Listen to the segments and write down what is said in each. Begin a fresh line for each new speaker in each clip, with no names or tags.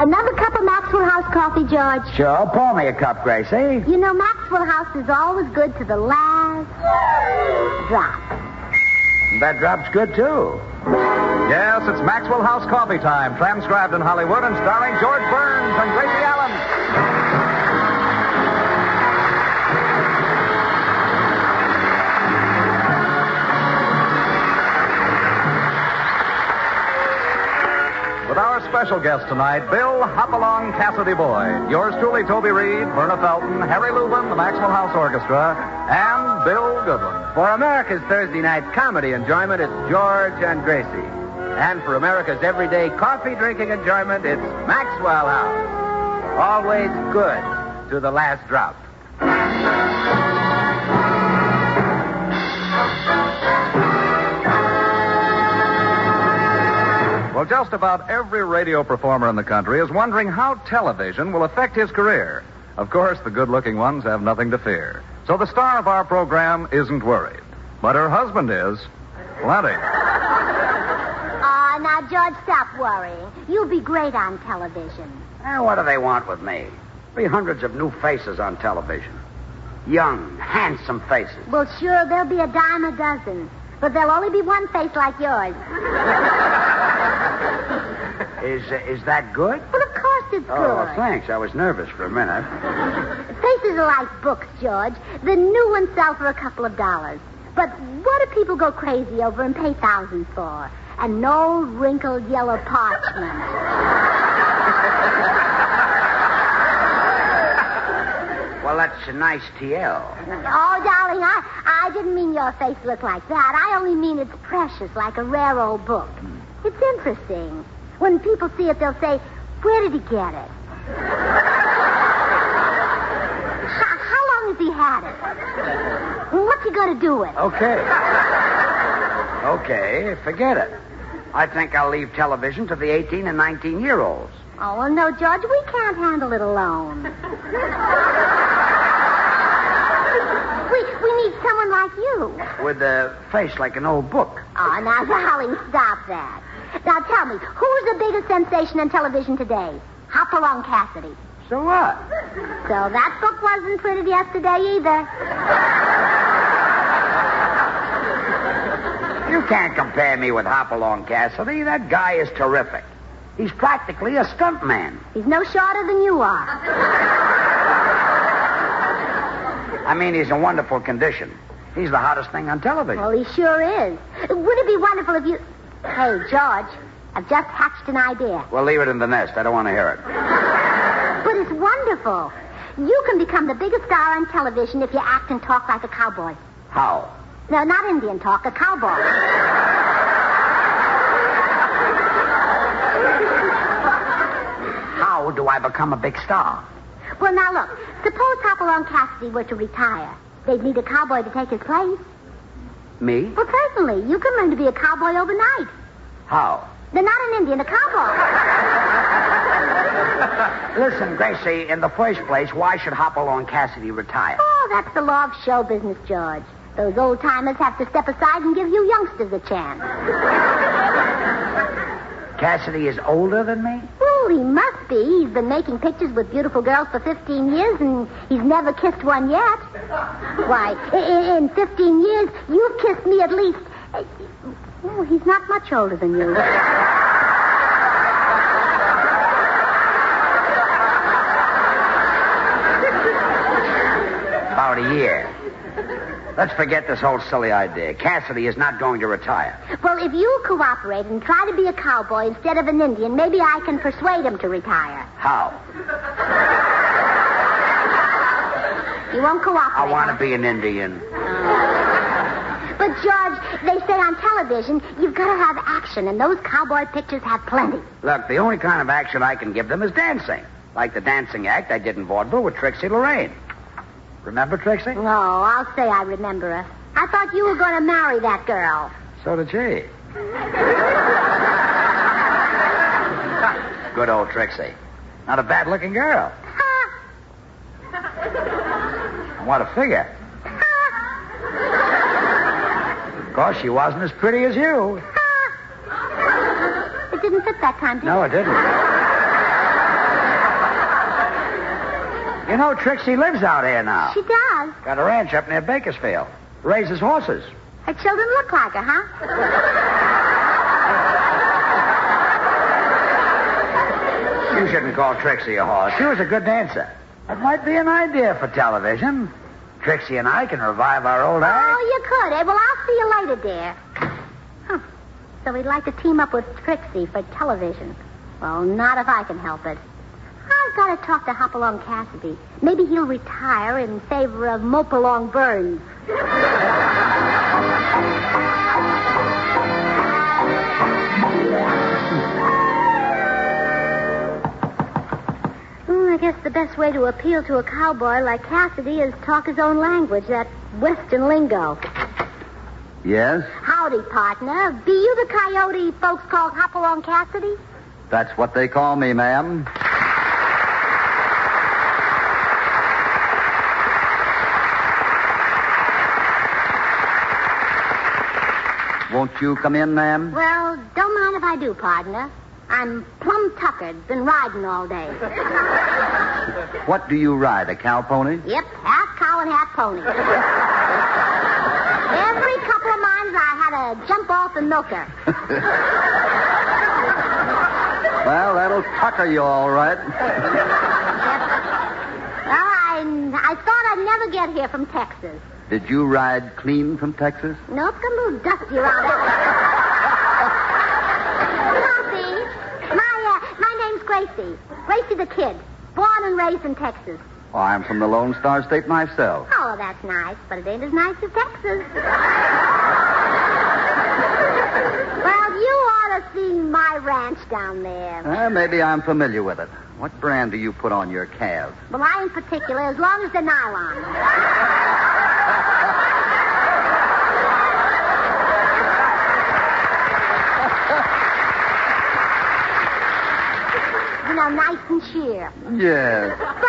Another cup of Maxwell House coffee, George?
Sure, pour me a cup, Gracie.
You know, Maxwell House is always good to the last drop.
That drop's good, too.
Yes, it's Maxwell House coffee time, transcribed in Hollywood and starring George Burns and Gracie Allen. With our special guest tonight, Bill Hopalong Cassidy Boyd. Yours truly, Toby Reed, Verna Felton, Harry Lubin, the Maxwell House Orchestra, and Bill Goodwin.
For America's Thursday night comedy enjoyment, it's George and Gracie. And for America's everyday coffee-drinking enjoyment, it's Maxwell House. Always good to the last drop.
Well, just about every radio performer in the country is wondering how television will affect his career. Of course, the good-looking ones have nothing to fear. So the star of our program isn't worried. But her husband is. Plenty.
Now, George, stop worrying. You'll be great on television.
What do they want with me? Be hundreds of new faces on television. Young, handsome faces.
Well, sure, there'll be a dime a dozen. But there'll only be one face like yours.
Is that good?
Well, of course it's good.
Oh, thanks. I was nervous for a minute.
Faces are like books, George. The new ones sell for a couple of dollars. But what do people go crazy over and pay thousands for? An old, wrinkled, yellow parchment.
Well, that's a nice TL.
Oh, darling, I didn't mean your face looked like that. I only mean it's precious, like a rare old book. It's interesting. When people see it, they'll say, where did he get it? How long has he had it? What's he going to do with it?
Okay, forget it. I think I'll leave television to the 18 and 19-year-olds.
Oh, well, no, George, we can't handle it alone. We need someone like you.
With a face like an old book.
Oh, now, darling, stop that. Now, tell me, who's the biggest sensation on television today? Hopalong Cassidy.
So what?
So that book wasn't printed yesterday either.
You can't compare me with Hopalong Cassidy. That guy is terrific. He's practically a stuntman.
He's no shorter than you are.
I mean, he's in wonderful condition. He's the hottest thing on television.
Well, he sure is. Would it be wonderful if you... Hey, George, I've just hatched an idea.
Well, leave it in the nest. I don't want to hear it.
But it's wonderful. You can become the biggest star on television if you act and talk like a cowboy.
How?
No, not Indian talk, a cowboy.
How do I become a big star?
Well, now, look. Suppose Hopalong Cassidy were to retire. They'd need a cowboy to take his place.
Me?
Well, certainly. You can learn to be a cowboy overnight.
How?
They're not an Indian, a cowboy.
Listen, Gracie, in the first place, why should Hopalong Cassidy retire?
Oh, that's the law of show business, George. Those old-timers have to step aside and give you youngsters a chance.
Cassidy is older than me?
Well, he must be. He's been making pictures with beautiful girls for 15 years, and he's never kissed one yet. Why, in 15 years, you've kissed me at least... Oh, he's not much older than you.
About a year. Let's forget this whole silly idea. Cassidy is not going to retire.
Well, if you cooperate and try to be a cowboy instead of an Indian, maybe I can persuade him to retire.
How?
You won't cooperate.
I want to be an Indian.
But, George, they say on television, you've got to have action, and those cowboy pictures have plenty.
Look, the only kind of action I can give them is dancing. Like the dancing act I did in vaudeville with Trixie Lorraine. Remember Trixie?
No, I'll say I remember her. I thought you were going to marry that girl.
So did she. Good old Trixie. Not a bad-looking girl. What a figure. Of course, she wasn't as pretty as you.
It didn't fit that time, did it?
No, it didn't.
know Trixie lives out here now.
She does.
Got a ranch up near Bakersfield. Raises horses.
Her children look like her, huh?
You shouldn't call Trixie a horse. She was a good dancer. That might be an idea for television. Trixie and I can revive our old act.
Oh, you could, eh? Well, I'll see you later, dear. Huh. So we'd like to team up with Trixie for television. Well, not if I can help it. I've got to talk to Hopalong Cassidy. Maybe he'll retire in favor of Mopalong Burns. I guess the best way to appeal to a cowboy like Cassidy is talk his own language, that Western lingo.
Yes?
Howdy, partner. Be you the coyote folks call Hopalong Cassidy?
That's what they call me, ma'am. Won't you come in, ma'am?
Well, don't mind if I do, partner. I'm plumb tuckered. Been riding all day.
What do you ride, a cow pony?
Yep, half cow and half pony. Every couple of miles I had to jump off and milk her.
Well, that'll tucker you all right.
Yep. Well, I thought I'd never get here from Texas.
Did you ride clean from Texas?
Nope, got a little dusty around that. My name's Gracie. Gracie the Kid. Born and raised in Texas.
Oh, I'm from the Lone Star State myself.
Oh, that's nice, but it ain't as nice as Texas. Well, you ought to see my ranch down there.
Maybe I'm familiar with it. What brand do you put on your calves?
Well, I in particular, as long as they're nylon. You know, nice and sheer.
Yes.
But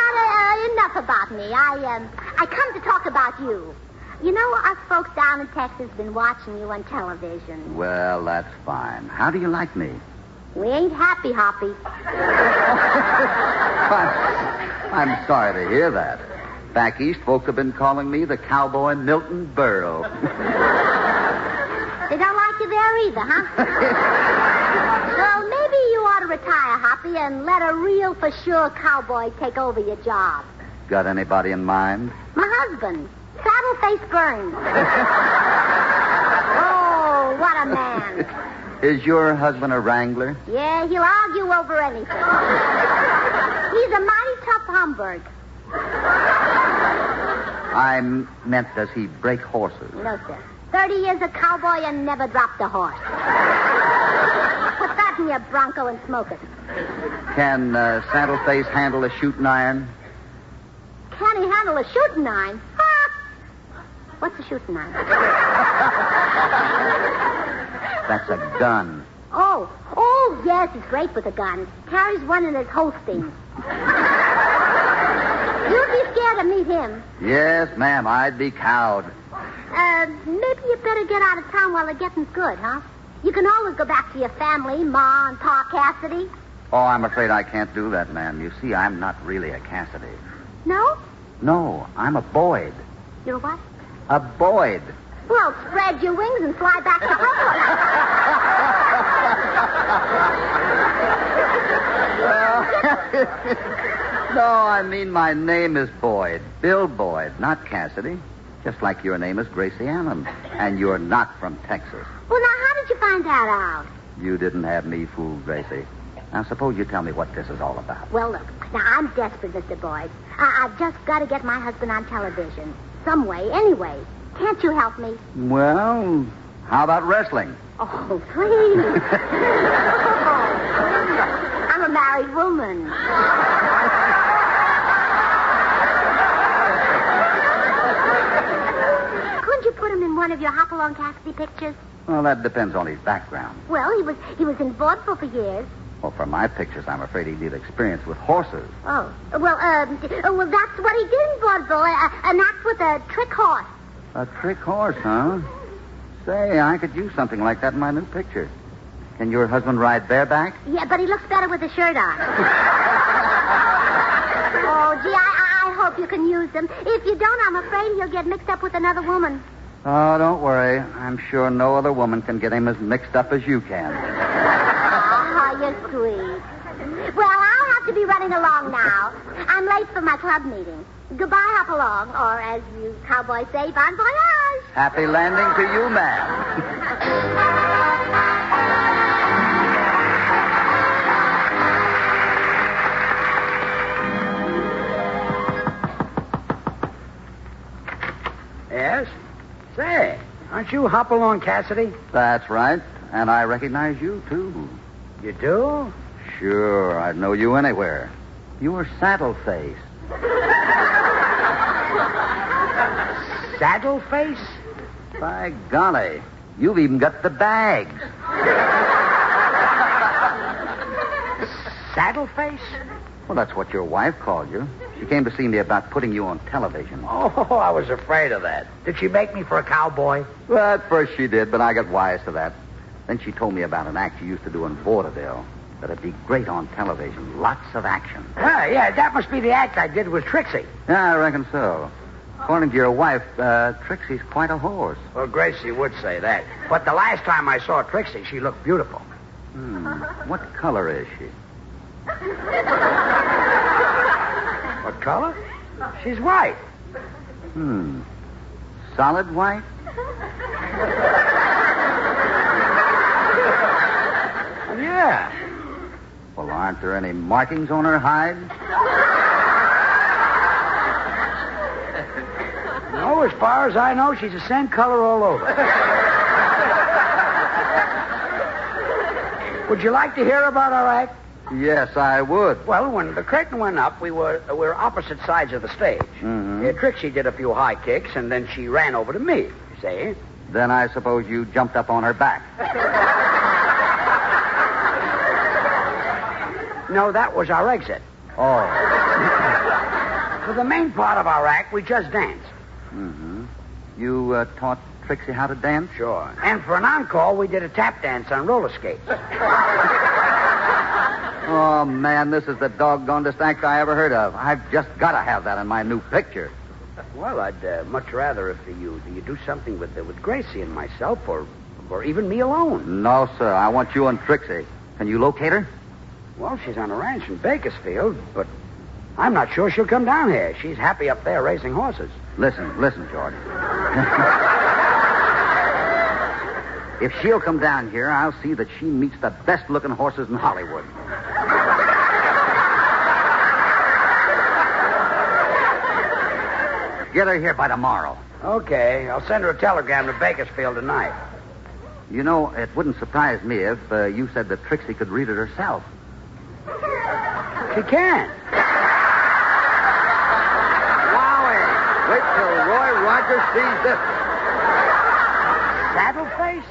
enough about me. I come to talk about you. You know, us folks down in Texas been watching you on television.
Well, that's fine. How do you like me?
We ain't happy, Hoppy.
I'm sorry to hear that. Back east, folks have been calling me the cowboy Milton Berle.
They don't like you there either, huh? So maybe you ought to retire, Hoppy, and let a real for sure cowboy take over your job.
Got anybody in mind?
My husband, Saddleface Burns. Oh, what a man.
Is your husband a wrangler?
Yeah, he'll argue over anything. He's a mighty tough Homburg.
I meant, does he break horses?
No, sir. 30 years a cowboy and never dropped a horse. Put that in your Bronco and smoke it.
Can Saddleface handle a shooting iron?
Can he handle a shooting iron? Ha! What's a shooting iron?
That's a gun.
Oh, yes, he's great with a gun. Carries one in his holsters. You'd be scared to meet him.
Yes, ma'am, I'd be cowed.
Maybe you better get out of town while the getting's good, huh? You can always go back to your family, Ma and Pa Cassidy.
Oh, I'm afraid I can't do that, ma'am. You see, I'm not really a Cassidy.
No?
No, I'm a Boyd.
You're what?
A Boyd.
Well, spread your wings and fly back to Brooklyn.
No, I mean my name is Boyd. Bill Boyd, not Cassidy. Just like your name is Gracie Allen. And you're not from Texas.
Well, now, how did you find that out?
You didn't have me fooled, Gracie. Now, suppose you tell me what this is all about.
Well, look, now, I'm desperate, Mr. Boyd. I've just got to get my husband on television. Some way, anyway. Can't you help me?
Well, how about wrestling?
Oh, please. I'm a married woman. Couldn't you put him in one of your Hopalong Cassidy pictures?
Well, that depends on his background.
Well, he was in vaudeville for years.
Well, for my pictures, I'm afraid he'd need experience with horses.
Oh. Well, that's what he did in vaudeville. An act with a trick horse.
A trick horse, huh? Say, I could use something like that in my new picture. Can your husband ride bareback?
Yeah, but he looks better with a shirt on. Oh, gee, I hope can use them. If you don't, I'm afraid he'll get mixed up with another woman.
Oh, don't worry. I'm sure no other woman can get him as mixed up as you can.
Oh, you're sweet. Well, I'll have to be running along now. I'm late for my club meeting. Goodbye, Hopalong, or as you cowboys say, bon voyage.
Happy landing to you, ma'am.
Yes? Say, aren't you Hopalong Cassidy?
That's right. And I recognize you, too.
You do?
Sure, I'd know you anywhere. You were Saddleface.
Saddleface?
By golly, you've even got the bags.
Saddleface?
Well, that's what your wife called you. She came to see me about putting you on television.
Oh, I was afraid of that. Did she make me for a cowboy?
Well, at first she did, but I got wise to that. Then she told me about an act she used to do in vaudeville. That'd be great on television. Lots of action.
Yeah, that must be the act I did with Trixie.
Yeah, I reckon so. According to your wife, Trixie's quite a horse.
Well, Gracie would say that. But the last time I saw Trixie, she looked beautiful.
What color is she?
What color? She's white.
Solid white?
Yeah.
Well, aren't there any markings on her hide?
No, as far as I know, she's the same color all over. Would you like to hear about our act?
Yes, I would.
Well, when the curtain went up, we were opposite sides of the stage. Trixie did a few high kicks, and then she ran over to me, you see.
Then I suppose you jumped up on her back.
No, that was our exit.
Oh.
For the main part of our act, we just danced.
You taught Trixie how to dance?
Sure. And for an encore, we did a tap dance on roller skates.
Oh, man, this is the doggonedest act I ever heard of. I've just got to have that in my new picture.
Well, I'd much rather if you do something with Gracie and myself, or even me alone.
No, sir. I want you and Trixie. Can you locate her?
Well, she's on a ranch in Bakersfield, but I'm not sure she'll come down here. She's happy up there raising horses.
Listen, George. If she'll come down here, I'll see that she meets the best-looking horses in Hollywood. Get her here by tomorrow.
Okay, I'll send her a telegram to Bakersfield tonight.
You know, it wouldn't surprise me if you said that Trixie could read it herself.
She can.
Wowie! Wait till Roy Rogers sees this.
Saddleface?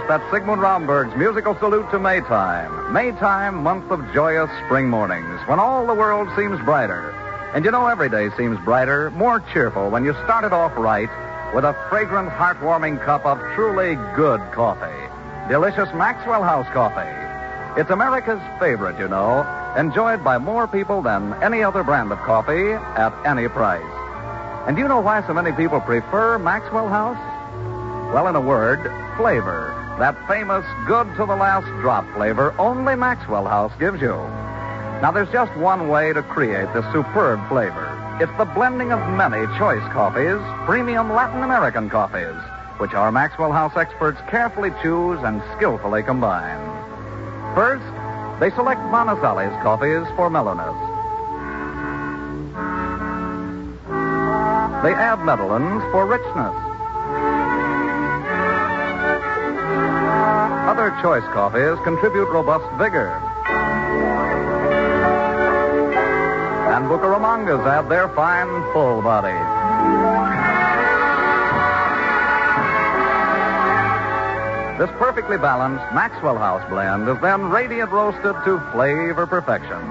That's Sigmund Romberg's musical salute to Maytime. Maytime, month of joyous spring mornings, when all the world seems brighter. And you know, every day seems brighter, more cheerful when you start it off right with a fragrant, heartwarming cup of truly good coffee. Delicious Maxwell House coffee. It's America's favorite, you know, enjoyed by more people than any other brand of coffee at any price. And do you know why so many people prefer Maxwell House? Well, in a word, flavor. That famous good-to-the-last-drop flavor only Maxwell House gives you. Now, there's just one way to create this superb flavor. It's the blending of many choice coffees, premium Latin American coffees, which our Maxwell House experts carefully choose and skillfully combine. First, They select Monticelli's coffees for mellowness. They add Medellins for richness. Other choice coffees contribute robust vigor. And Bucaramangas add their fine, full body. This perfectly balanced Maxwell House blend is then radiant roasted to flavor perfection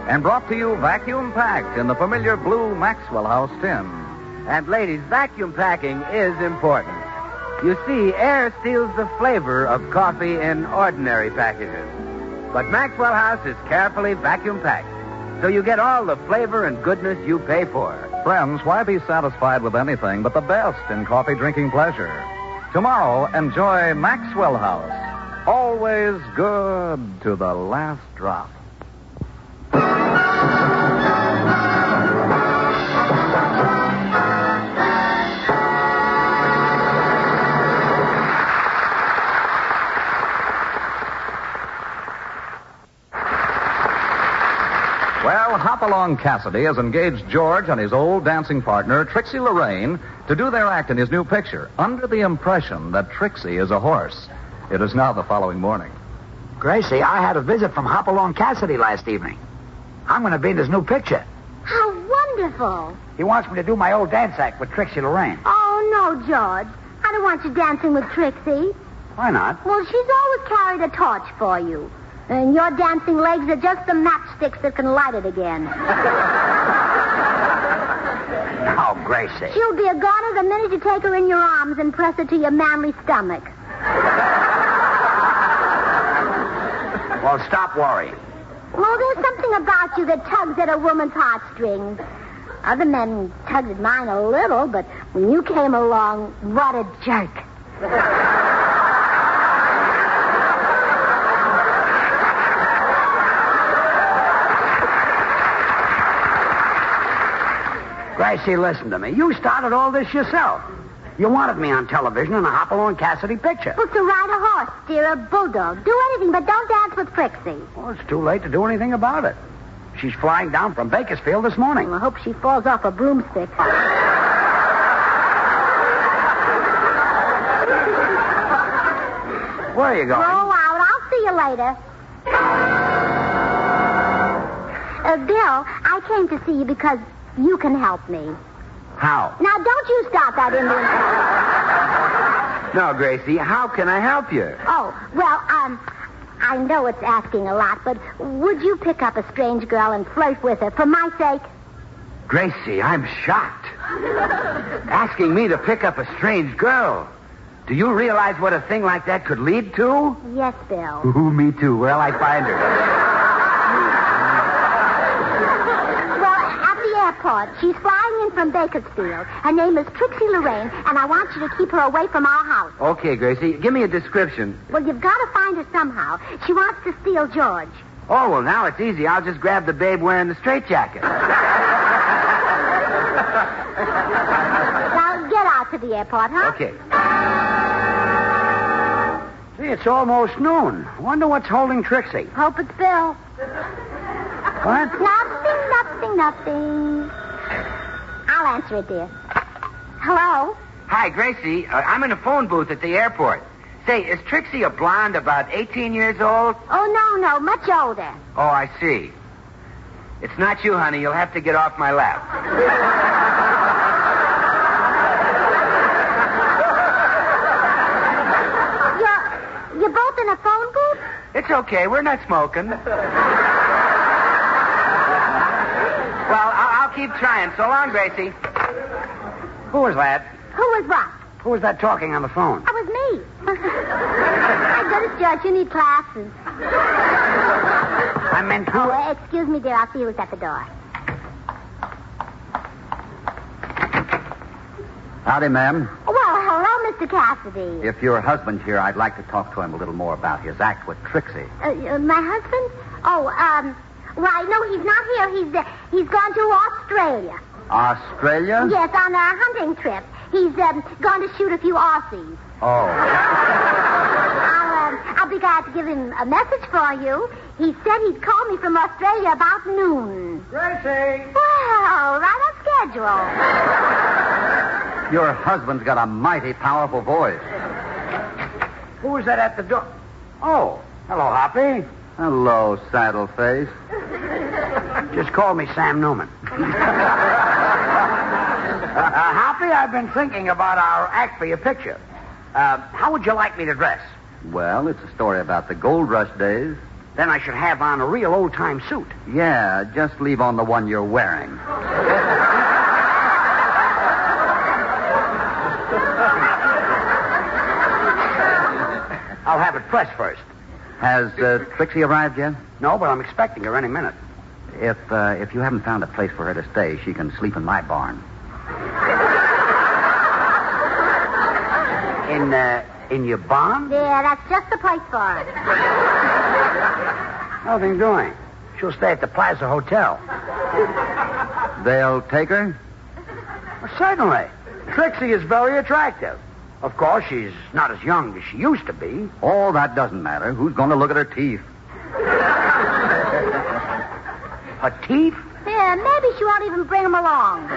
and brought to you vacuum-packed in the familiar blue Maxwell House tin.
And ladies, vacuum packing is important. You see, air steals the flavor of coffee in ordinary packages. But Maxwell House is carefully vacuum packed, so you get all the flavor and goodness you pay for.
Friends, why be satisfied with anything but the best in coffee drinking pleasure? Tomorrow, enjoy Maxwell House. Always good to the last drop. Well, Hopalong Cassidy has engaged George and his old dancing partner, Trixie Lorraine, to do their act in his new picture, under the impression that Trixie is a horse. It is now the following morning.
Gracie, I had a visit from Hopalong Cassidy last evening. I'm going to be in his new picture.
How wonderful.
He wants me to do my old dance act with Trixie Lorraine.
Oh, no, George. I don't want you dancing with Trixie.
Why not?
Well, she's always carried a torch for you. And your dancing legs are just the matchsticks that can light it again.
No, Gracie.
She'll be a goner the minute you take her in your arms and press her to your manly stomach.
Well, stop worrying.
Well, there's something about you that tugs at a woman's heartstrings. Other men tugged at mine a little, but when you came along, what a jerk.
Gracie, listen to me. You started all this yourself. You wanted me on television in a Hopalong Cassidy picture.
Well, to ride a horse, steer a bulldog, do anything, but don't dance with Trixie.
Well, it's too late to do anything about it. She's flying down from Bakersfield this morning.
I hope she falls off a broomstick.
Where are you going?
Roll out. I'll see you later. Bill, I came to see you because you can help me.
How?
Now, don't you start that Indian...
No, Gracie, how can I help you?
Oh, well, I know it's asking a lot, but would you pick up a strange girl and flirt with her for my sake?
Gracie, I'm shocked. Asking me to pick up a strange girl. Do you realize what a thing like that could lead to?
Yes, Bill.
Ooh, me too. Where'll I find her?
Well, at the airport. She's flying in from Bakersfield. Her name is Trixie Lorraine, and I want you to keep her away from our house.
Okay, Gracie. Give me a description.
Well, you've got to find her somehow. She wants to steal George.
Oh, well, now it's easy. I'll just grab the babe wearing the straitjacket.
Now, get out to the airport, huh?
Okay.
See, it's almost noon. Wonder what's holding Trixie.
Hope it's Bill.
What?
Nothing. I'll answer it, dear. Hello?
Hi, Gracie. I'm in a phone booth at the airport. Say, is Trixie a blonde about 18 years old?
Oh, no, much older.
Oh, I see. It's not you, honey. You'll have to get off my lap.
You're both in a phone booth?
It's okay. We're not smoking. Well, I'll keep trying. So long, Gracie.
Who was that?
Who was what?
Who was that talking on the phone?
That was me. My goodness, George, you need glasses.
I meant who...
Oh, excuse me, dear. I'll see you at the door.
Howdy, ma'am.
Well, hello, Mr. Cassidy.
If your husband's here, I'd like to talk to him a little more about his act with Trixie.
My husband? Oh, well, no, he's not here. He's gone to Australia.
Australia?
Yes, on a hunting trip. He's gone to shoot a few Aussies.
Oh.
I'll be glad to give him a message for you. He said he'd call me from Australia about noon.
Gracie!
Well, right on schedule.
Your husband's got a mighty powerful voice.
Who was that at the door? Oh, hello, Hoppy.
Hello, saddle face.
Just call me Sam Newman. Hoppy, I've been thinking about our act for your picture. How would you like me to dress?
Well, it's a story about the gold rush days.
Then I should have on a real old-time suit.
Yeah, just leave on the one you're wearing.
I'll have it pressed first.
Has Trixie arrived yet?
No, but I'm expecting her any minute.
If you haven't found a place for her to stay, she can sleep in my barn.
In your barn?
Yeah, that's just the place for her.
Nothing doing. She'll stay at the Plaza Hotel.
They'll take her?
Well, certainly. Trixie is very attractive. Of course, she's not as young as she used to be.
Oh, that doesn't matter. Who's going to look at her teeth?
Her teeth?
Yeah, maybe she won't even bring them along.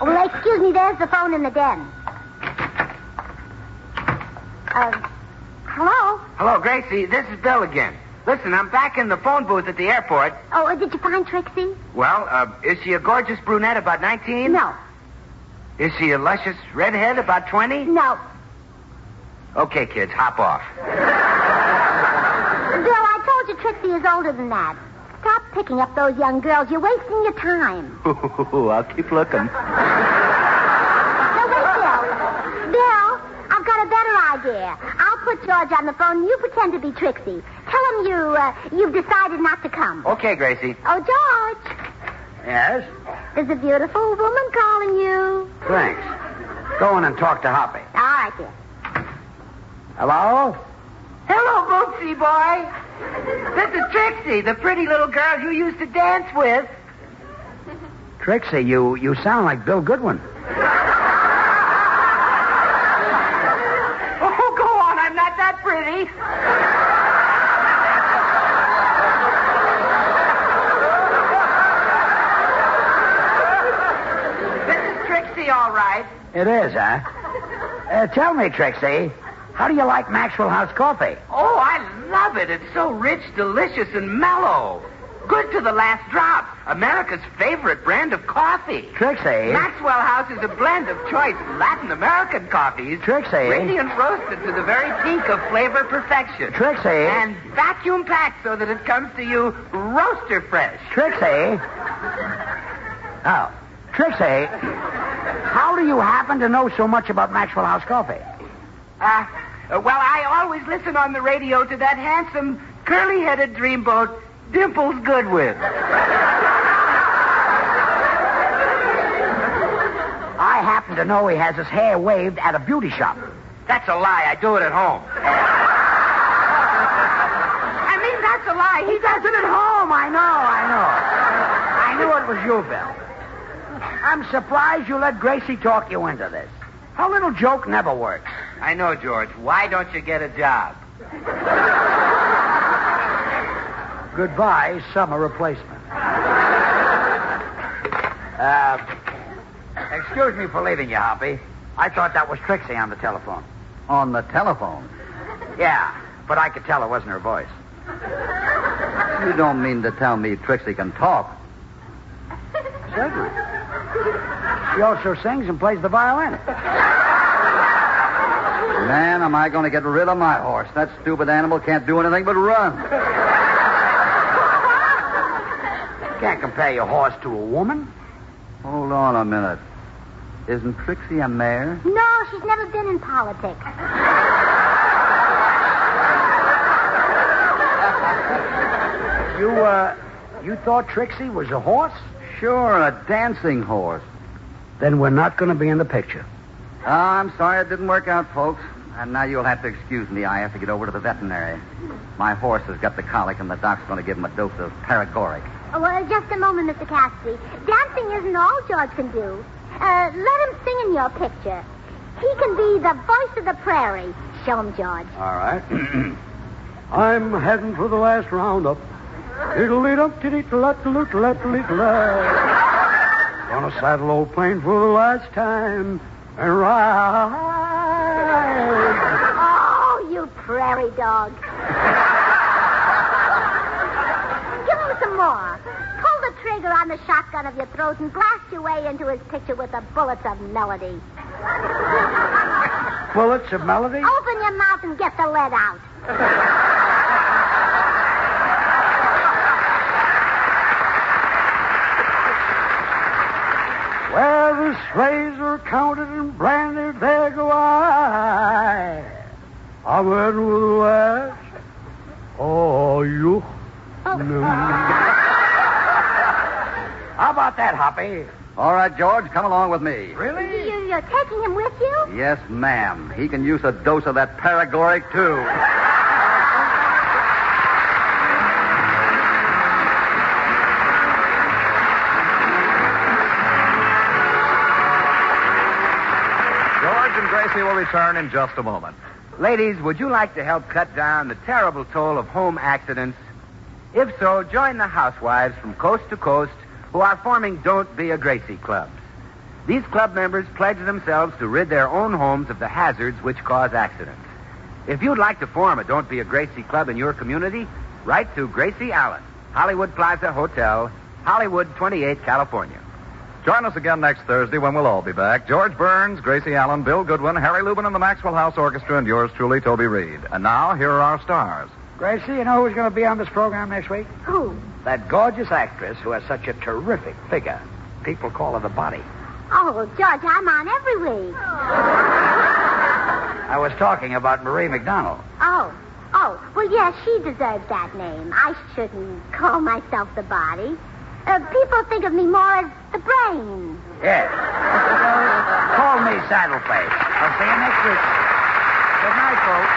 Well, excuse me, there's the phone in the den. Hello?
Hello, Gracie. This is Bill again. Listen, I'm back in the phone booth at the airport.
Oh, did you find Trixie?
Well, is she a gorgeous brunette about 19?
No.
Is she a luscious redhead about 20?
No.
Okay, kids, hop off.
Bill, I told you Trixie is older than that. Stop picking up those young girls. You're wasting your time.
I'll keep looking.
Now, wait, Bill. Bill, I've got a better idea. I'll put George on the phone and you pretend to be Trixie. Tell him you've decided not to come.
Okay, Gracie.
Oh, George.
Yes?
There's a beautiful woman calling you.
Thanks. Go in and talk to Hoppy.
All right, dear.
Hello?
Hello, Bootsy boy. This is Trixie, the pretty little girl you used to dance with.
Trixie, you sound like Bill Goodwin.
Oh, go on. I'm not that pretty. This is Trixie, all right.
It is, huh? Tell me, Trixie, how do you like Maxwell House coffee?
Oh, I love it. It's so rich, delicious, and mellow. Good to the last drop. America's favorite brand of coffee.
Trixie.
Maxwell House is a blend of choice Latin American coffees.
Trixie.
Radiant roasted to the very peak of flavor perfection.
Trixie.
And vacuum packed so that it comes to you roaster fresh.
Trixie. Oh. Trixie, how do you happen to know so much about Maxwell House coffee?
Well, I always listen on the radio to that handsome, curly-headed dreamboat, Dimples Goodwin.
I happen to know he has his hair waved at a beauty shop.
That's a lie. I do it at home. I mean, that's a lie.
He does it at home. I know. I knew it was you, Bill. I'm surprised you let Gracie talk you into this. Her little joke never works.
I know, George. Why don't you get a job?
Goodbye, summer replacement. Excuse me for leaving you, Hoppy. I thought that was Trixie on the telephone.
On the telephone?
Yeah, but I could tell it wasn't her voice.
You don't mean to tell me Trixie can talk?
Certainly. She also sings and plays the violin.
Man, am I going to get rid of my horse. That stupid animal can't do anything but run.
Can't compare your horse to a woman.
Hold on a minute. Isn't Trixie a mare?
No, she's never been in politics.
You thought Trixie was a horse?
Sure, a dancing horse.
Then we're not going to be in the picture.
Oh, I'm sorry it didn't work out, folks. And now you'll have to excuse me. I have to get over to the veterinary. My horse has got the colic, and the doc's going to give him a dose of paregoric.
Oh, well, just a moment, Mr. Cassidy. Dancing isn't all George can do. Let him sing in your picture. He can be the voice of the prairie. Show him, George.
All right. I'm heading for the last roundup. Gonna saddle old plane for the last time and ride.
Oh, you prairie dog. Give him some more. Pull the trigger on the shotgun of your throat and blast your way into his picture with the bullets of melody.
Bullets of melody?
Open your mouth and get the lead out.
Where the slaves are counted and branded, there go I. I'm heading with the last. Oh, you. How about that, Hoppy?
All right, George, come along with me.
Really?
You're taking him with you?
Yes, ma'am. He can use a dose of that paregoric, too.
George and Gracie will return in just a moment.
Ladies, would you like to help cut down the terrible toll of home accidents? If so, join the housewives from coast to coast who are forming Don't Be a Gracie clubs. These club members pledge themselves to rid their own homes of the hazards which cause accidents. If you'd like to form a Don't Be a Gracie club in your community, write to Gracie Allen, Hollywood Plaza Hotel, Hollywood 28, California.
Join us again next Thursday when we'll all be back. George Burns, Gracie Allen, Bill Goodwin, Harry Lubin, and the Maxwell House Orchestra, and yours truly, Toby Reed. And now, here are our stars.
Gracie, you know who's going to be on this program next week?
Who?
That gorgeous actress who has such a terrific figure. People call her the Body.
Oh, George, I'm on every week.
I was talking about Marie McDonald.
Oh, well, yes, she deserves that name. I shouldn't call myself the Body. People think of me more as the brain.
Yes. Call me Saddleface. I'll see you next week. Good night, folks.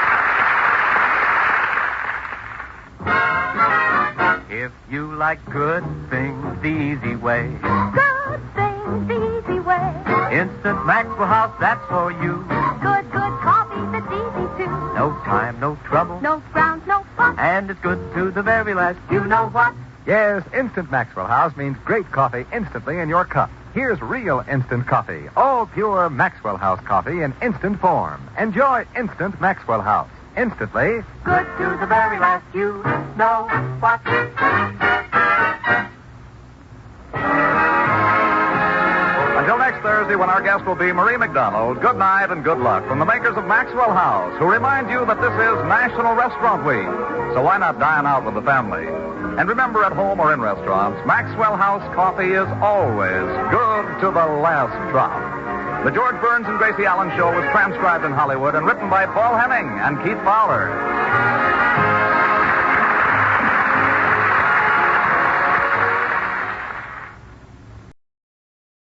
If you like good things the easy way,
Good things, the easy way.
Instant Maxwell House, that's for you.
Good coffee that's easy too.
No time, no trouble,
No grounds, no fuss.
and it's good to the very last. You know what?
Yes, Instant Maxwell House means great coffee instantly in your cup. Here's real instant coffee. All pure Maxwell House coffee in instant form. Enjoy Instant Maxwell House. Instantly.
Good to the very last. You know what?
Until next Thursday, when our guest will be Marie McDonald, good night and good luck from the makers of Maxwell House, who remind you that this is National Restaurant Week. So why not dine out with the family? And remember, at home or in restaurants, Maxwell House coffee is always good to the last drop. The George Burns and Gracie Allen Show was transcribed in Hollywood and written by Paul Henning and Keith Fowler.